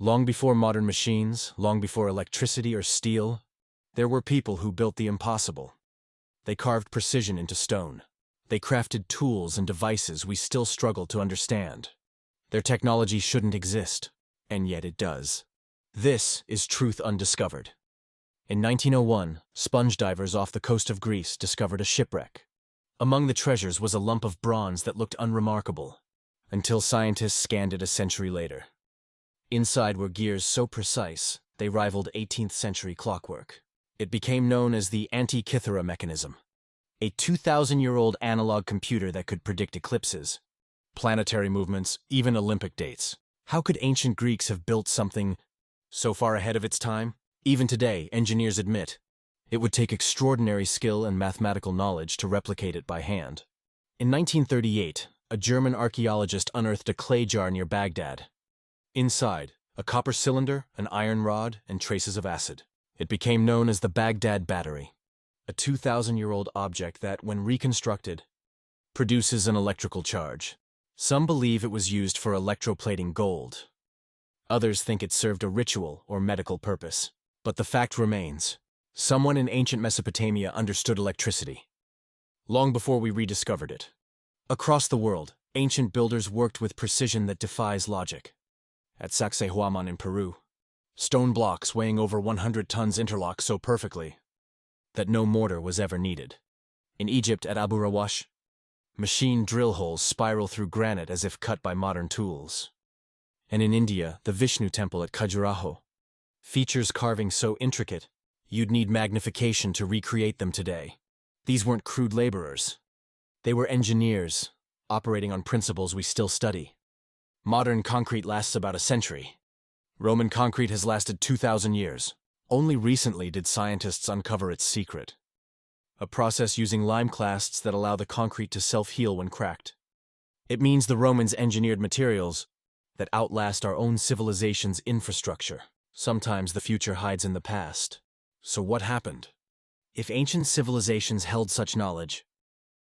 Long before modern machines, long before electricity or steel, there were people who built the impossible. They carved precision into stone. They crafted tools and devices we still struggle to understand. Their technology shouldn't exist, and yet it does. This is Truth Undiscovered. In 1901, sponge divers off the coast of Greece discovered a shipwreck. Among the treasures was a lump of bronze that looked unremarkable, until scientists scanned it a century later. Inside were gears so precise, they rivaled 18th-century clockwork. It became known as the Antikythera mechanism, a 2,000-year-old analog computer that could predict eclipses, planetary movements, even Olympic dates. How could ancient Greeks have built something so far ahead of its time? Even today, engineers admit, it would take extraordinary skill and mathematical knowledge to replicate it by hand. In 1938, a German archaeologist unearthed a clay jar near Baghdad. Inside, a copper cylinder, an iron rod, and traces of acid. It became known as the Baghdad Battery, a 2,000-year-old object that, when reconstructed, produces an electrical charge. Some believe it was used for electroplating gold. Others think it served a ritual or medical purpose. But the fact remains, someone in ancient Mesopotamia understood electricity, long before we rediscovered it. Across the world, ancient builders worked with precision that defies logic. At Sacsayhuaman in Peru, stone blocks weighing over 100 tons interlock so perfectly that no mortar was ever needed. In Egypt at Abu Rawash, machine drill holes spiral through granite as if cut by modern tools. And in India, the Vishnu temple at Khajuraho features carving so intricate, you'd need magnification to recreate them today. These weren't crude laborers. They were engineers, operating on principles we still study. Modern concrete lasts about a century. Roman concrete has lasted 2,000 years. Only recently did scientists uncover its secret. A process using lime clasts that allow the concrete to self-heal when cracked. It means the Romans engineered materials that outlast our own civilization's infrastructure. Sometimes the future hides in the past. So what happened? If ancient civilizations held such knowledge,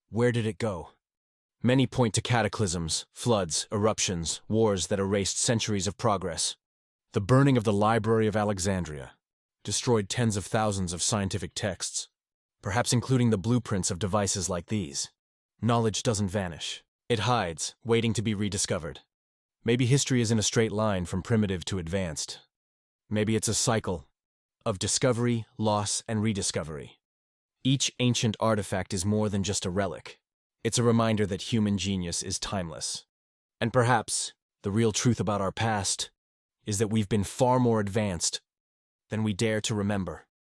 where did it go? Many point to cataclysms, floods, eruptions, wars that erased centuries of progress. The burning of the Library of Alexandria destroyed tens of thousands of scientific texts, perhaps including the blueprints of devices like these. Knowledge doesn't vanish. It hides, waiting to be rediscovered. Maybe history isn't a straight line from primitive to advanced. Maybe it's a cycle of discovery, loss, and rediscovery. Each ancient artifact is more than just a relic. It's a reminder that human genius is timeless. And perhaps the real truth about our past is that we've been far more advanced than we dare to remember.